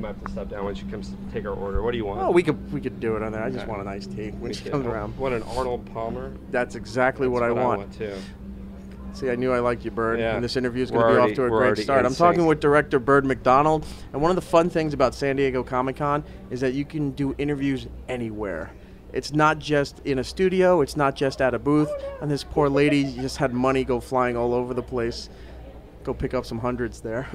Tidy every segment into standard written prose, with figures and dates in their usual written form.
might have to stop down when she comes to take our order. What do you want? Oh, we could do it on there. I just want an iced tea when she comes around. Want an Arnold Palmer? That's exactly what I want. I want too. See, I knew I liked you, Byrd, and this interview is going to be off to a great start. I'm talking with director Byrd McDonald, and one of the fun things about San Diego Comic-Con is that you can do interviews anywhere. It's not just in a studio, it's not just at a booth, and this poor lady just had money go flying all over the place. Go pick up some hundreds there.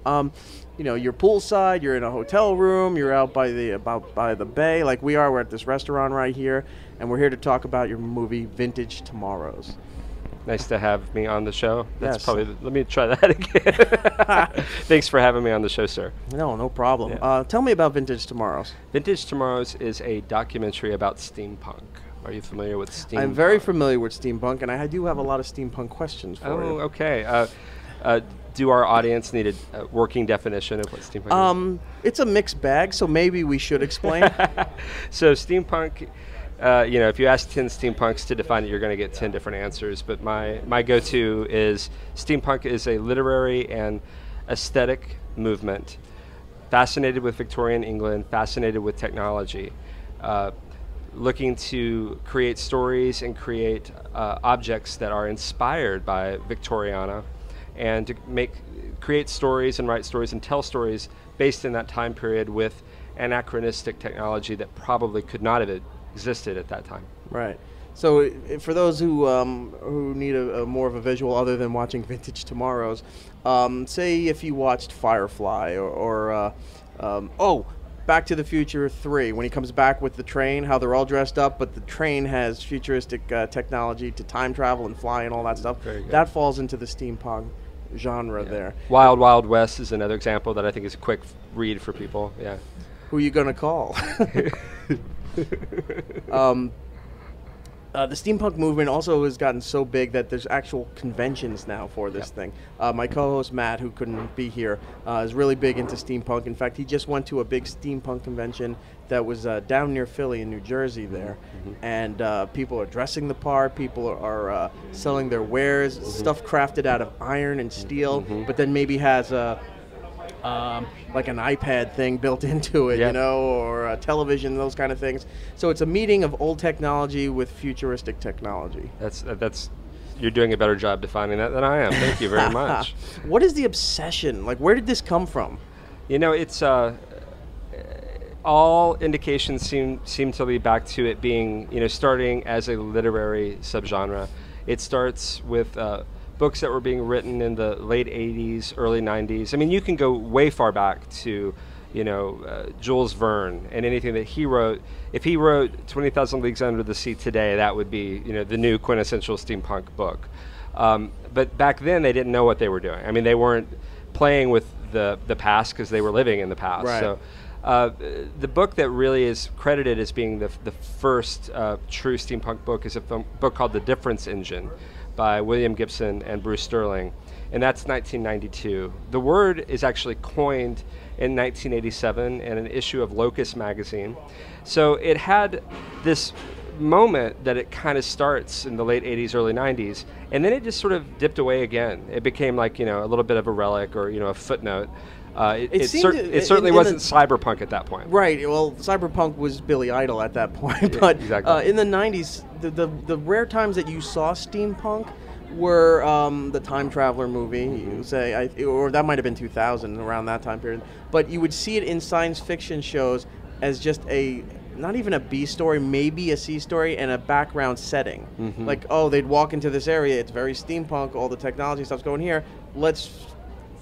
You know, you're poolside, you're in a hotel room, you're out by the bay, like we are. We're at this restaurant right here, and we're here to talk about your movie, Vintage Tomorrows. Nice to have me on the show. That's yes. Probably. Let me try that again. Thanks for having me on the show, sir. No problem. Yeah. Tell me about Vintage Tomorrows. Vintage Tomorrows is a documentary about steampunk. Are you familiar with steampunk? I'm very familiar with steampunk, and I do have a lot of steampunk questions for you. Oh, okay. Do our audience need a working definition of what steampunk is? It's a mixed bag, so maybe we should explain. So steampunk, you know, if you ask 10 steampunks to define it, you're going to get 10 different answers. But my go-to is steampunk is a literary and aesthetic movement, fascinated with Victorian England, fascinated with technology, looking to create stories and create objects that are inspired by Victoriana, and to create stories and write stories and tell stories based in that time period with anachronistic technology that probably could not have existed at that time. Right. So for those who need a more of a visual other than watching Vintage Tomorrows, say if you watched Firefly or Back to the Future 3, when he comes back with the train, how they're all dressed up, but the train has futuristic technology to time travel and fly and all that stuff. That falls into the steampunk genre there. Wild Wild West is another example that I think is a quick read for people. Yeah. Who are you going to call? The steampunk movement also has gotten so big that there's actual conventions now for this thing. My co-host Matt, who couldn't be here, is really big into steampunk. In fact, he just went to a big steampunk convention that was down near Philly in New Jersey there. And people are dressing the part, people are selling their wares, stuff crafted out of iron and steel, but then maybe has like an iPad thing built into it, you know, or a television, those kind of things. So it's a meeting of old technology with futuristic technology. That's you're doing a better job defining that than I am. Thank you very much. What is the obsession? Like, where did this come from? You know, it's all indications seem to lead back to it being, you know, starting as a literary subgenre. It starts with books that were being written in the late 80s, early 90s. I mean, you can go way far back to, you know, Jules Verne and anything that he wrote. If he wrote 20,000 Leagues Under the Sea today, that would be, you know, the new quintessential steampunk book. But back then, they didn't know what they were doing. I mean, they weren't playing with the past because they were living in the past. Right. So the book that really is credited as being the first true steampunk book is a book called The Difference Engine, by William Gibson and Bruce Sterling, and that's 1992. The word is actually coined in 1987 in an issue of Locus magazine. So it had this moment that it kind of starts in the late 80s, early 90s, and then it just sort of dipped away again. It became like, you know, a little bit of a relic or, you know, a footnote. It certainly wasn't cyberpunk at that point. Right. Well, cyberpunk was Billy Idol at that point. But exactly. In the 90s, the rare times that you saw steampunk were the Time Traveler movie, you say, or that might have been 2000, around that time period. But you would see it in science fiction shows as just not even a B story, maybe a C story, and a background setting. Like, oh, they'd walk into this area, it's very steampunk, all the technology stuff's going here, let's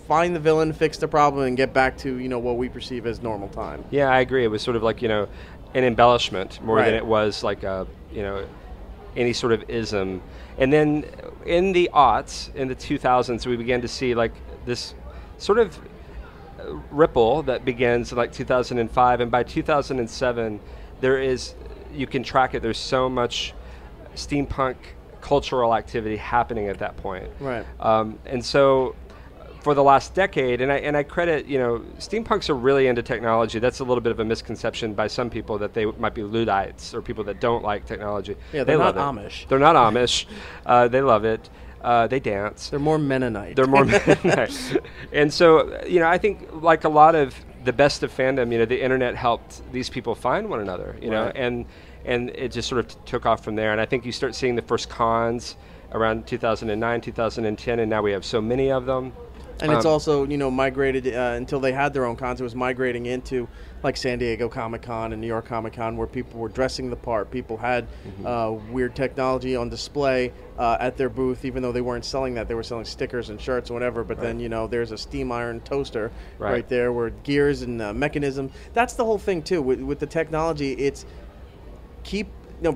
find the villain, fix the problem, and get back to, you know, what we perceive as normal time. Yeah, I agree. It was sort of like, you know, an embellishment more than it was like a, you know, any sort of ism. And then in the aughts, in the 2000s, we began to see like this sort of ripple that begins in like 2005, and by 2007, you can track it. There's so much steampunk cultural activity happening at that point. Right. And so for the last decade, and I credit, you know, steampunks are really into technology. That's a little bit of a misconception by some people that they might be Luddites or people that don't like technology. Yeah, they're not Amish. They're not Amish. They love it. They dance. They're more Mennonite. They're more Mennonite. And so, you know, I think like a lot of the best of fandom, the internet helped these people find one another, know, Right. and it just sort of took off from there. And I think you start seeing the first cons around 2009, 2010, and now we have so many of them. And it's also, migrated until they had their own cons. It was migrating into like San Diego Comic-Con and New York Comic-Con, where people were dressing the part. People had weird technology on display at their booth, even though they weren't selling that. They were selling stickers and shirts and whatever. But then, there's a steam iron toaster right there, where gears and mechanism. That's the whole thing too with the technology. It's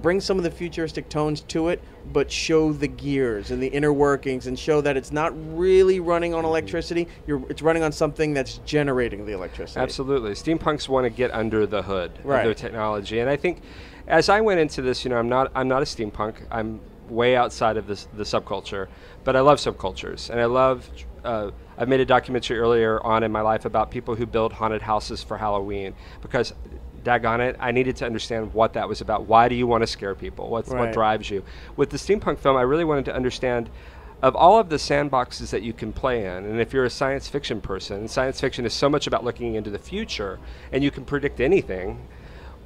bring some of the futuristic tones to it, but show the gears and the inner workings, and show that it's not really running on electricity. It's running on something that's generating the electricity. Absolutely. Steampunks want to get under the hood of their technology. And I think as I went into this, I'm not a steampunk. I'm way outside of the subculture, but I love subcultures. And I love, I made a documentary earlier on in my life about people who build haunted houses for Halloween, because daggone it, I needed to understand what that was about. Why do you want to scare people? What drives you? With the steampunk film, I really wanted to understand, of all of the sandboxes that you can play in, and if you're a science fiction person, science fiction is so much about looking into the future, and you can predict anything,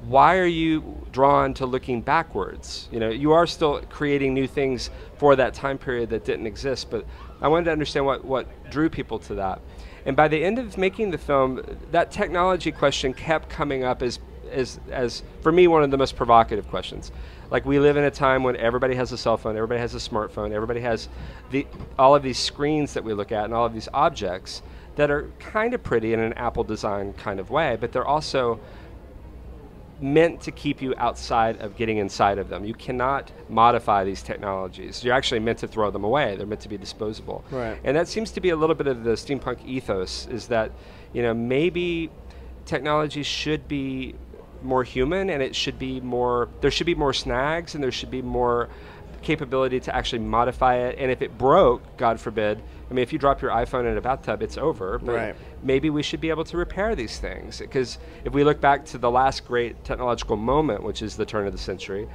why are you drawn to looking backwards? You are still creating new things for that time period that didn't exist, but I wanted to understand what drew people to that. And by the end of making the film, that technology question kept coming up as for me, one of the most provocative questions. Like, we live in a time when everybody has a cell phone, everybody has a smartphone, everybody has all of these screens that we look at and all of these objects that are kind of pretty in an Apple design kind of way, but they're also meant to keep you outside of getting inside of them. You cannot modify these technologies. You're actually meant to throw them away. They're meant to be disposable. Right. And that seems to be a little bit of the steampunk ethos, is that, maybe technology should be more human, and there should be more snags, and there should be more capability to actually modify it. And if it broke, God forbid, if you drop your iPhone in a bathtub, it's over. But maybe we should be able to repair these things. Because if we look back to the last great technological moment, which is the turn of the century,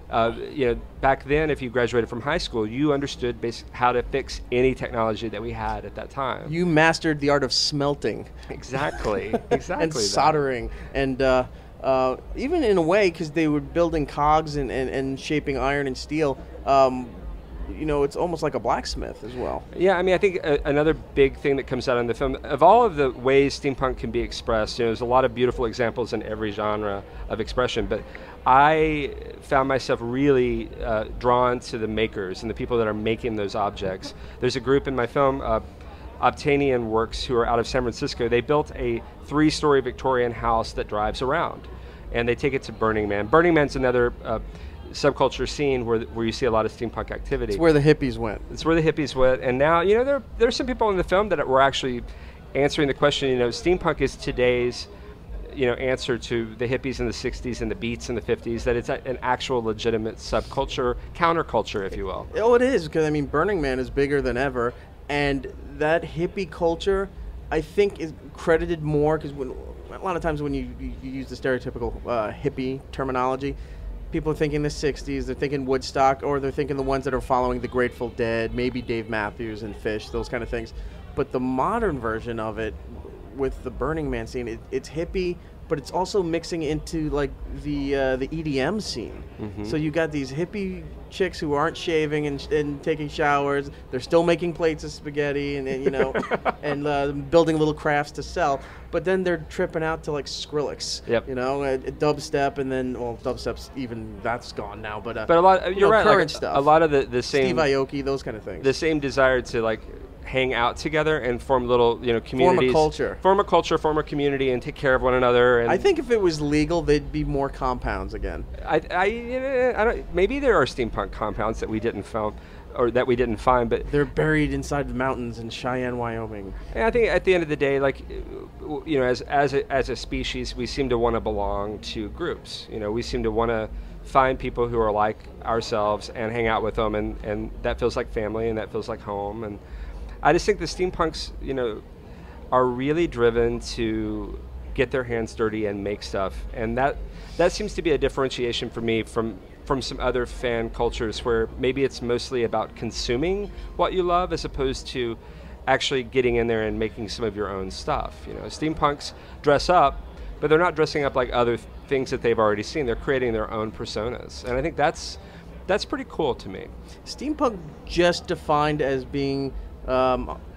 back then, if you graduated from high school, you understood how to fix any technology that we had at that time. You mastered the art of smelting. Exactly. And soldering. And even in a way, because they were building cogs and shaping iron and steel, it's almost like a blacksmith as well. Yeah, I think another big thing that comes out in the film, of all of the ways steampunk can be expressed, there's a lot of beautiful examples in every genre of expression, but I found myself really drawn to the makers and the people that are making those objects. There's a group in my film, Obtanian Works, who are out of San Francisco. They built a 3-story Victorian house that drives around, and they take it to Burning Man. Burning Man's another subculture scene where you see a lot of steampunk activity. It's where the hippies went. It's where the hippies went, and now there's some people in the film that were actually answering the question. Steampunk is today's answer to the hippies in the 60s and the beats in the 50s. That it's an actual legitimate subculture, counterculture, if you will. Oh, it is, because Burning Man is bigger than ever, and that hippie culture, I think, is credited more, because a lot of times when you use the stereotypical hippie terminology, people are thinking the 60s, they're thinking Woodstock, or they're thinking the ones that are following the Grateful Dead, maybe Dave Matthews and Phish, those kind of things. But the modern version of it, with the Burning Man scene, it's hippie, but it's also mixing into like the EDM scene. Mm-hmm. So you got these hippie chicks who aren't shaving and taking showers. They're still making plates of spaghetti and and building little crafts to sell. But then they're tripping out to like Skrillex, dubstep, and then dubstep's even that's gone now. But a lot you're right. Current stuff. A lot of the same Steve Aoki, those kind of things. The same desire to like hang out together and form little communities. Form a culture, form a community, and take care of one another. And I think if it was legal, there'd be more compounds again. I don't. Maybe there are steampunk compounds that we didn't film, or that we didn't find, but they're buried inside the mountains in Cheyenne, Wyoming. And I think at the end of the day, like as a species, we seem to want to belong to groups. We seem to want to find people who are like ourselves and hang out with them, and that feels like family, and that feels like home. And I just think the steampunks, are really driven to get their hands dirty and make stuff, and that seems to be a differentiation for me from some other fan cultures where maybe it's mostly about consuming what you love as opposed to actually getting in there and making some of your own stuff. You know, steampunks dress up, but they're not dressing up like other things that they've already seen. They're creating their own personas, and I think that's pretty cool to me. Steampunk just defined as being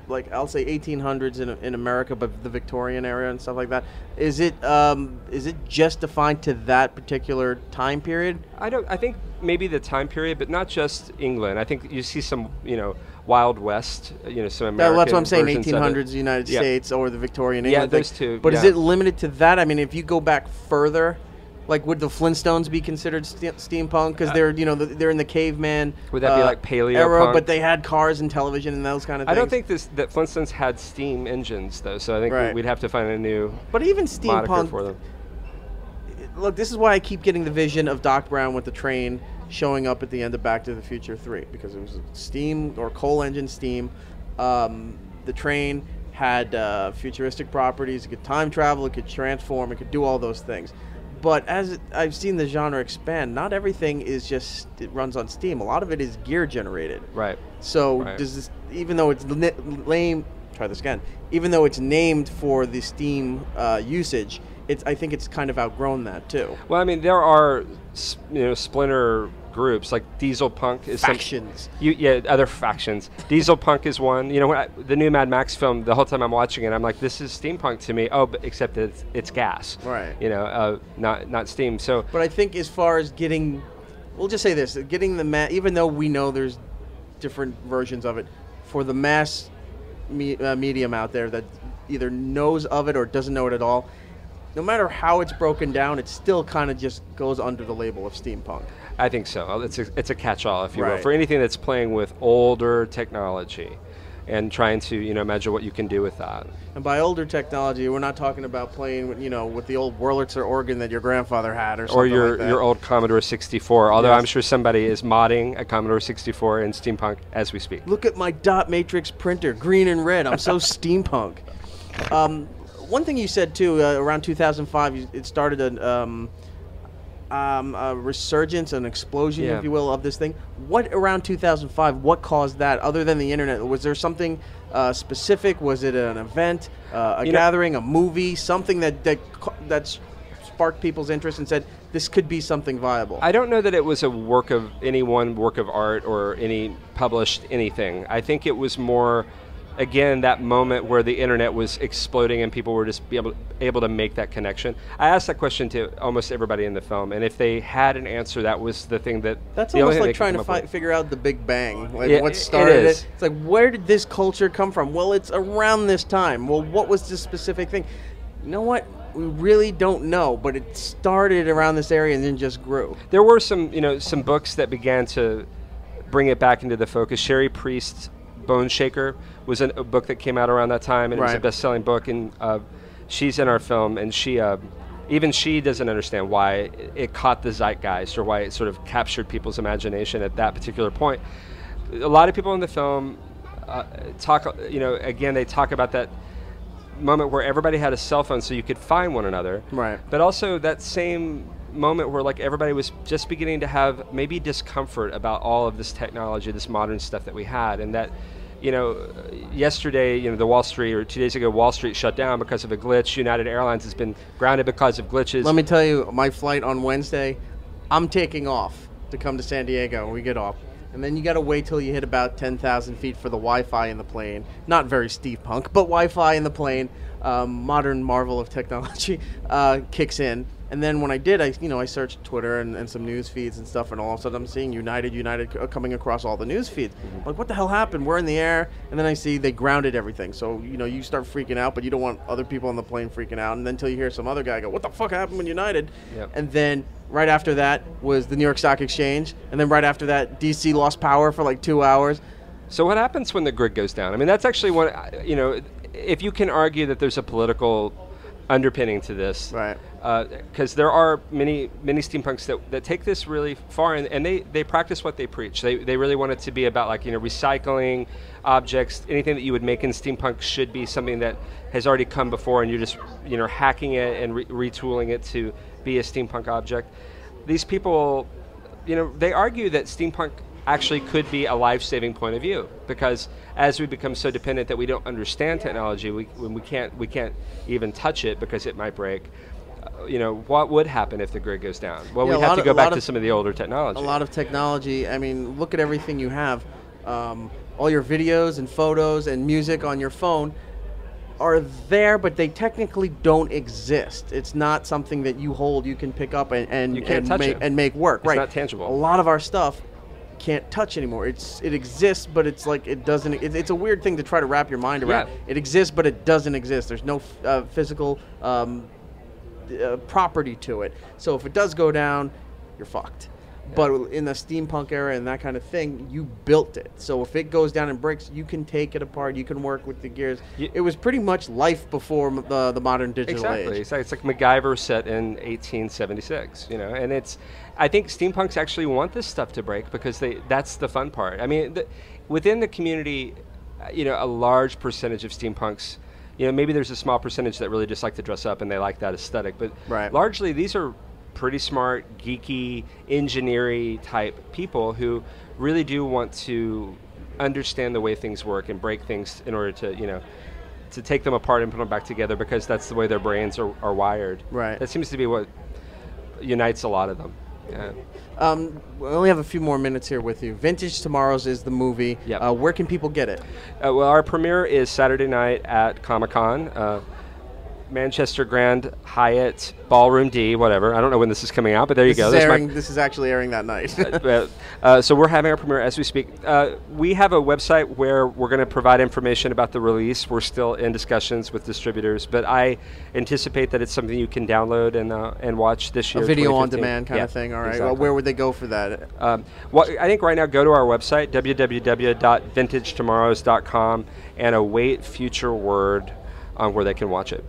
like I'll say 1800s in America, but the Victorian era and stuff like that. Is it just defined to that particular time period? I think maybe the time period, but not just England. I think you see some, Wild West, some American That's what I'm saying, versions 1800s United States or the Victorian England. Yeah, those two. But is it limited to that? I mean, if you go back further, like would the Flintstones be considered steampunk? Because they're they're in the caveman. Would that be like paleo era? But they had cars and television and those kind of things. I don't think that Flintstones had steam engines though, so I think we'd have to find a new. But even steampunk for them. Look, this is why I keep getting the vision of Doc Brown with the train showing up at the end of Back to the Future 3, because it was steam or coal engine steam. The train had futuristic properties. It could time travel. It could transform. It could do all those things. But as I've seen the genre expand, not everything is just it runs on steam. A lot of it is gear generated. Right. So does this, even though it's lame, try this again. Even though it's named for the steam usage, I think it's kind of outgrown that too. Well, I mean, there are splinter groups like Diesel Punk is factions. Other factions. Diesel Punk is one. The new Mad Max film, the whole time I'm watching it, I'm like, this is steampunk to me. Oh, but except that it's gas. Right. Not steam. So. But I think as far as getting, we'll just say this: getting the even though we know there's different versions of it, for the mass medium out there that either knows of it or doesn't know it at all. No matter how it's broken down, it still kind of just goes under the label of steampunk. I think so. It's a catch-all, if you will, for anything that's playing with older technology and trying to imagine what you can do with that. And by older technology, we're not talking about playing with the old Wurlitzer organ that your grandfather had or something like that. Or your old Commodore 64, although I'm sure somebody is modding a Commodore 64 in steampunk as we speak. Look at my dot matrix printer, green and red. I'm so steampunk. One thing you said too, around 2005, it started a resurgence, an explosion, if you will, of this thing. What around 2005? What caused that? Other than the internet, was there something specific? Was it an event, a gathering, a movie, something that sparked people's interest and said this could be something viable? I don't know that it was any one work of art or any published anything. I think it was more, again, that moment where the internet was exploding and people were just able to make that connection. I asked that question to almost everybody in the film, and if they had an answer, that was the thing that... That's almost like trying to figure out the Big Bang. Like what started it? It's like, where did this culture come from? Well, it's around this time. Well, what was this specific thing? You know what? We really don't know, but it started around this area and then just grew. There were some books that began to bring it back into the focus. Sherry Priest's Bone Shaker was a book that came out around that time, and it was a best-selling book, and she's in our film, and she doesn't understand why it caught the zeitgeist or why it sort of captured people's imagination at that particular point. A lot of people in the film talk about that moment where everybody had a cell phone so you could find one another, but also that same moment where like everybody was just beginning to have maybe discomfort about all of this technology, this modern stuff that we had, and that yesterday, the Wall Street, or 2 days ago, Wall Street shut down because of a glitch. United Airlines has been grounded because of glitches. Let me tell you, my flight on Wednesday, I'm taking off to come to San Diego. We get off. And then you got to wait till you hit about 10,000 feet for the Wi-Fi in the plane. Not very steampunk, but Wi-Fi in the plane, modern marvel of technology, kicks in. And then when I did, I searched Twitter and some news feeds and stuff, and all of a sudden I'm seeing United coming across all the news feeds. I'm like, what the hell happened? We're in the air, and then I see they grounded everything. So you start freaking out, but you don't want other people on the plane freaking out. And then until you hear some other guy go, what the fuck happened with United? Yep. And then right after that was the New York Stock Exchange, and then right after that, DC lost power for like 2 hours. So what happens when the grid goes down? I mean, that's actually one. If you can argue that there's a political underpinning to this, right? Because there are many steampunks that take this really far, and they practice what they preach. They really want it to be about recycling objects. Anything that you would make in steampunk should be something that has already come before, and you're just hacking it and retooling it to be a steampunk object. These people, they argue that steampunk actually could be a life-saving point of view, because as we become so dependent that we don't understand technology, when we can't even touch it because it might break. What would happen if the grid goes down? Well, we'd have to go back to some of the older technology. A lot of technology. I mean, look at everything you have. All your videos and photos and music on your phone are there, but they technically don't exist. It's not something that you hold, you can pick up and make work. It's not tangible. A lot of our stuff can't touch anymore. It exists, but it's like it doesn't. It's a weird thing to try to wrap your mind around. Yeah. It exists, but it doesn't exist. There's no physical property to it. So if it does go down, you're fucked. Yeah. But in the steampunk era and that kind of thing, you built it. So if it goes down and breaks, you can take it apart. You can work with the gears. It was pretty much life before the modern digital age. Exactly. It's like MacGyver set in 1876. And I think steampunks actually want this stuff to break because that's the fun part. I mean, within the community, a large percentage of steampunks. Maybe there's a small percentage that really just like to dress up and they like that aesthetic, but largely these are pretty smart, geeky, engineering type people who really do want to understand the way things work and break things in order to take them apart and put them back together, because that's the way their brains are wired. Right. That seems to be what unites a lot of them. Yeah. We only have a few more minutes here with you. Vintage Tomorrows is the movie. Yep. Where can people get it? Well, our premiere is Saturday night at Comic-Con. Manchester Grand Hyatt Ballroom D, whatever. I don't know when this is coming out, but there you go. This is actually airing that night. So we're having our premiere as we speak. We have a website where we're going to provide information about the release. We're still in discussions with distributors, but I anticipate that it's something you can download and watch this year. A video on demand kind of thing. All right. Exactly. Well, where would they go for that? I think right now go to our website, www.vintagetomorrows.com, and await future word on where they can watch it.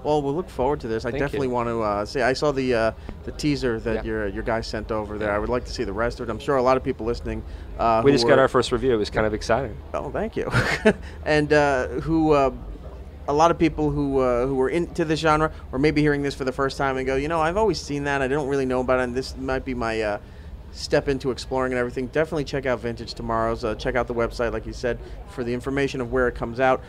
Well, we'll look forward to this. I definitely want to say I saw the teaser that your guy sent over there. I would like to see the rest of it. I'm sure a lot of people listening. We just got our first review. It was kind of exciting. Oh, thank you. And a lot of people who were into this genre, or maybe hearing this for the first time and go, I've always seen that. I don't really know about it. And this might be my step into exploring and everything. Definitely check out Vintage Tomorrows. Check out the website, like you said, for the information of where it comes out.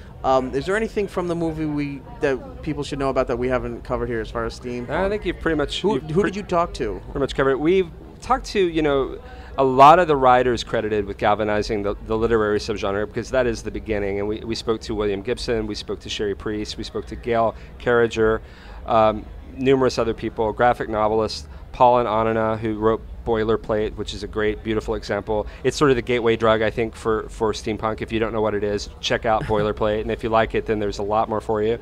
Is there anything from the movie that people should know about that we haven't covered here as far as Steam? I think you've pretty much... Who did you talk to? Pretty much covered it. We've talked to, a lot of the writers credited with galvanizing the literary subgenre, because that is the beginning. And we spoke to William Gibson, we spoke to Sherry Priest, we spoke to Gail Carriger, numerous other people, graphic novelists, Paul and Anana, who wrote Boilerplate, which is a great, beautiful example. It's sort of the gateway drug, I think, for steampunk. If you don't know what it is, check out Boilerplate, and if you like it, then there's a lot more for you.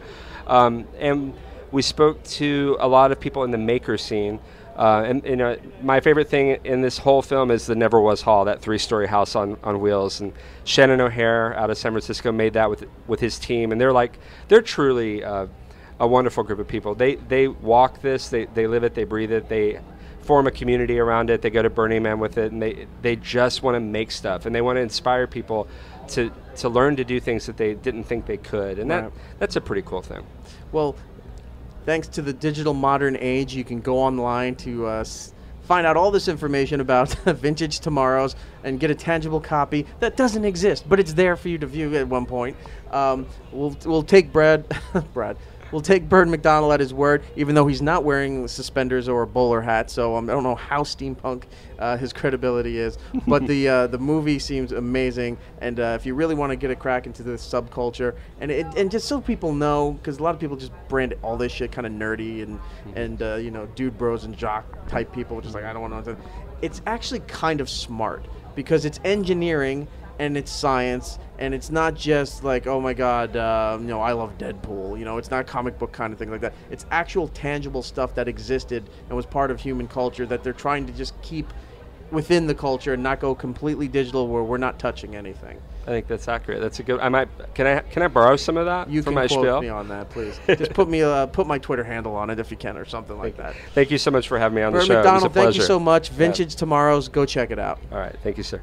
And we spoke to a lot of people in the maker scene. And my favorite thing in this whole film is the Never Was Hall, that 3-story house on wheels. And Shannon O'Hare out of San Francisco made that with his team, and they're truly a wonderful group of people. They walk this, they live it, they breathe it, they form a community around it. They go to Burning Man with it, and they just want to make stuff, and they want to inspire people to learn to do things that they didn't think they could, and that's a pretty cool thing. Well, thanks to the digital modern age, you can go online to find out all this information about Vintage Tomorrows and get a tangible copy that doesn't exist, but it's there for you to view at one point. We'll take Brad. We'll take Byrd McDonald at his word, even though he's not wearing suspenders or a bowler hat. So I don't know how steampunk his credibility is, but the movie seems amazing. And if you really want to get a crack into the subculture, and just so people know, because a lot of people just brand all this shit kind of nerdy and dude bros and jock type people, just like I don't want to know. It's actually kind of smart because it's engineering and it's science, and it's not just like, oh my God, I love Deadpool. It's not a comic book kind of thing like that. It's actual tangible stuff that existed and was part of human culture that they're trying to just keep within the culture and not go completely digital where we're not touching anything. I think that's accurate. That's a good. Can I borrow some of that? You for can my quote spiel? Me on that, please. Just put my Twitter handle on it if you can, or something like that. Thank you so much for having me on the Byrd show. McDonald, it was a pleasure. thank you so much. Vintage Tomorrows, go check it out. All right, thank you, sir.